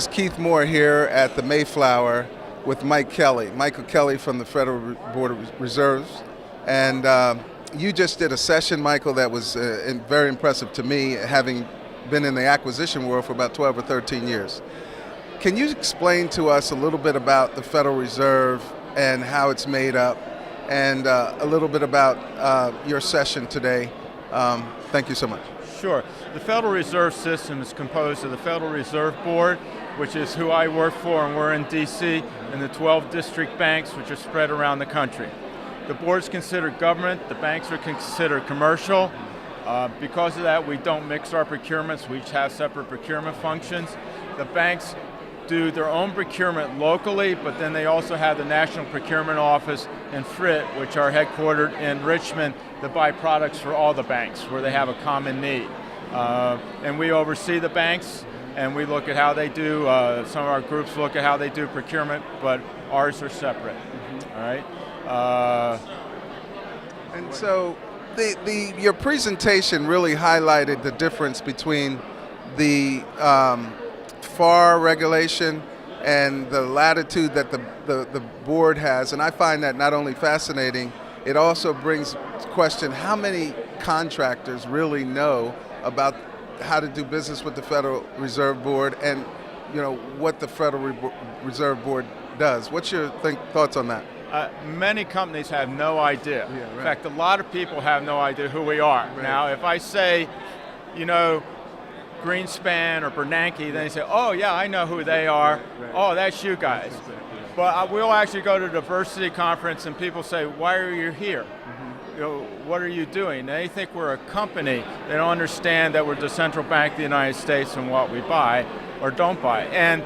is Keith Moore here at the Mayflower with Michael Kelly from the Federal Board of Reserves. And you just did a session, Michael, that was very impressive to me, having been in the acquisition world for about 12 or 13 years. Can you explain to us a little bit about the Federal Reserve and how it's made up, and a little bit about your session today? Thank you so much. Sure. The Federal Reserve System is composed of the Federal Reserve Board, which is who I work for, and we're in D.C., and the 12 district banks, which are spread around the country. The board's considered government, the banks are considered commercial. Because of that, we don't mix our procurements. We each have separate procurement functions. The banks do their own procurement locally, but then they also have the National Procurement Office and FRIT, which are headquartered in Richmond, that buy products for all the banks where they have a common need. And we oversee the banks, and we look at how they do, some of our groups look at how they do procurement, but ours are separate. All right. And so your presentation really highlighted the difference between the FAR regulation and the latitude that the board has, and I find that not only fascinating, it also brings to question how many contractors really know about how to do business with the Federal Reserve Board, and what the Federal Reserve Board does. What's your thoughts on that? Many companies have no idea. Yeah, right. In fact, a lot of people have no idea who we are. Right. Now, if I say, Greenspan or Bernanke, then they say, oh yeah, I know who they are. Right. Oh, that's you guys. But we'll actually go to a diversity conference and people say, why are you here? What are you doing? They think we're a company. They don't understand that we're the central bank of the United States and what we buy or don't buy. And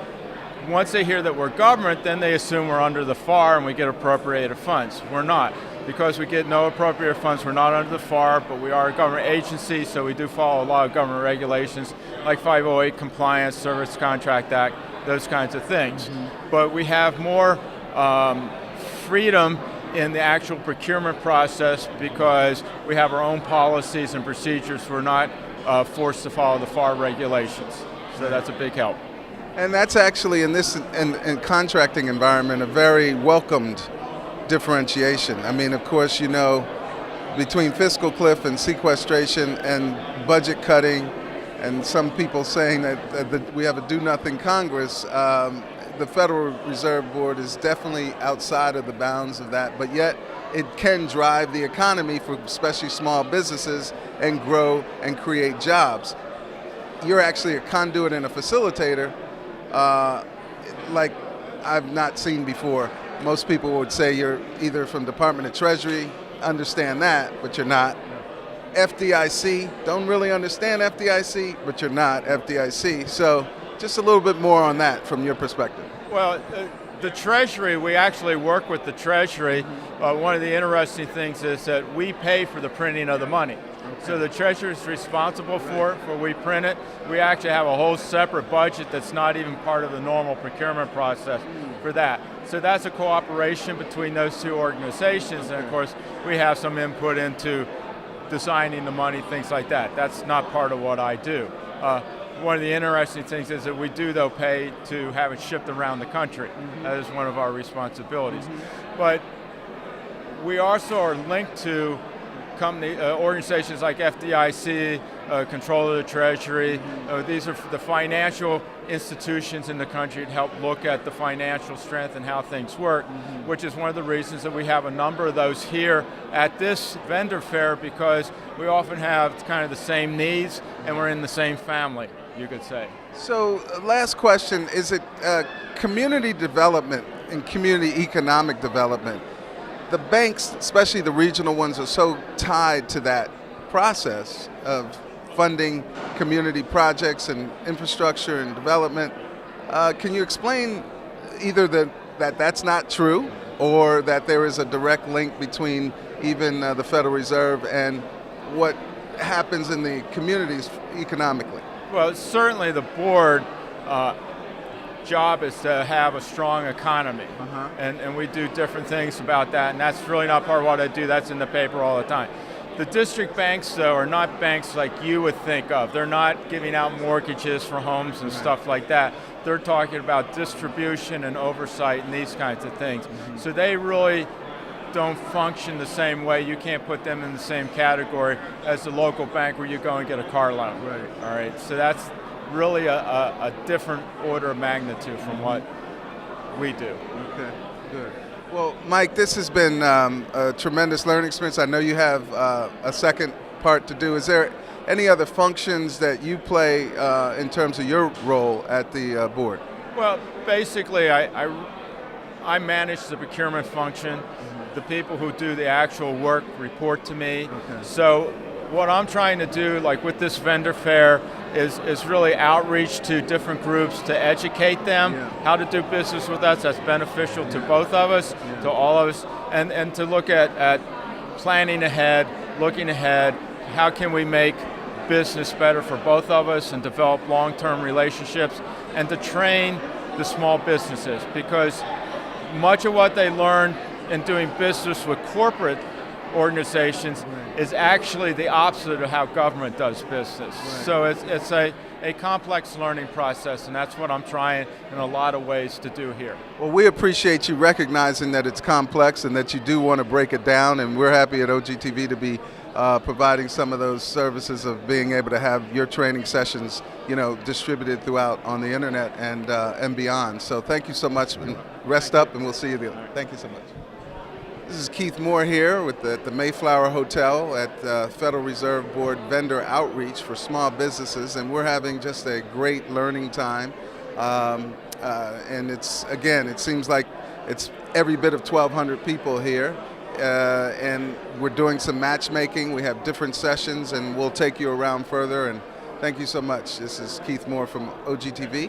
once they hear that we're government, then they assume we're under the FAR and we get appropriated funds. We're not. Because we get no appropriated funds, we're not under the FAR, but we are a government agency, so we do follow a lot of government regulations, like 508 compliance, Service Contract Act, those kinds of things. But we have more freedom in the actual procurement process because we have our own policies and procedures. We're not forced to follow the FAR regulations. So that's a big help. And that's actually, in this in contracting environment, a very welcomed differentiation. I mean, of course, between fiscal cliff and sequestration and budget cutting, and some people saying that we have a do-nothing Congress, the Federal Reserve Board is definitely outside of the bounds of that, but yet it can drive the economy for especially small businesses and grow and create jobs. You're actually a conduit and a facilitator like I've not seen before. Most people would say you're either from Department of Treasury, understand that, but you're not. FDIC, don't really understand FDIC, but you're not FDIC. So just a little bit more on that from your perspective. Well, the Treasury, we actually work with the Treasury. One of the interesting things is that we pay for the printing of the money. So the Treasury is responsible for it, for we print it. We actually have a whole separate budget that's not even part of the normal procurement process for that. So that's a cooperation between those two organizations, and of course we have some input into designing the money, things like that. That's not part of what I do. One of the interesting things is that we do, though, pay to have it shipped around the country. That is one of our responsibilities. But we also are linked to organizations like FDIC, control of the Treasury. These are the financial institutions in the country to help look at the financial strength and how things work, which is one of the reasons that we have a number of those here at this vendor fair, because we often have kind of the same needs and we're in the same family, you could say. So last question, is it community development and community economic development? The banks, especially the regional ones, are so tied to that process of funding community projects and infrastructure and development. Can you explain either that that's not true, or that there is a direct link between even the Federal Reserve and what happens in the communities economically? Well, certainly the board job is to have a strong economy, and we do different things about that, and that's really not part of what I do. That's in the paper all the time. The district banks, though, are not banks like you would think of. They're not giving out mortgages for homes and stuff like that. They're talking about distribution and oversight and these kinds of things. So they really don't function the same way. You can't put them in the same category as the local bank where you go and get a car loan. Right. All right. So that's really a different order of magnitude from what we do. Okay, good. Well, Mike, this has been a tremendous learning experience. I know you have a second part to do. Is there any other functions that you play in terms of your role at the board? Well, basically, I manage the procurement function. The people who do the actual work report to me. Okay. So what I'm trying to do, like with this vendor fair, is really outreach to different groups to educate them how to do business with us. That's beneficial to both of us, to all of us, and to look at planning ahead, looking ahead, how can we make business better for both of us and develop long-term relationships, and to train the small businesses, because much of what they learn in doing business with corporate organizations is actually the opposite of how government does business. So it's a complex learning process, and that's what I'm trying in a lot of ways to do here. Well, we appreciate you recognizing that it's complex and that you do want to break it down, and we're happy at Ogtv to be providing some of those services of being able to have your training sessions, distributed throughout on the internet and beyond. So thank you so much, and rest up, and we'll see you there. Thank you so much. This is Keith Moore here at the Mayflower Hotel at the Federal Reserve Board Vendor Outreach for Small Businesses, and we're having just a great learning time. And it seems like it's every bit of 1,200 people here, and we're doing some matchmaking. We have different sessions, and we'll take you around further. And thank you so much. This is Keith Moore from Ogtv.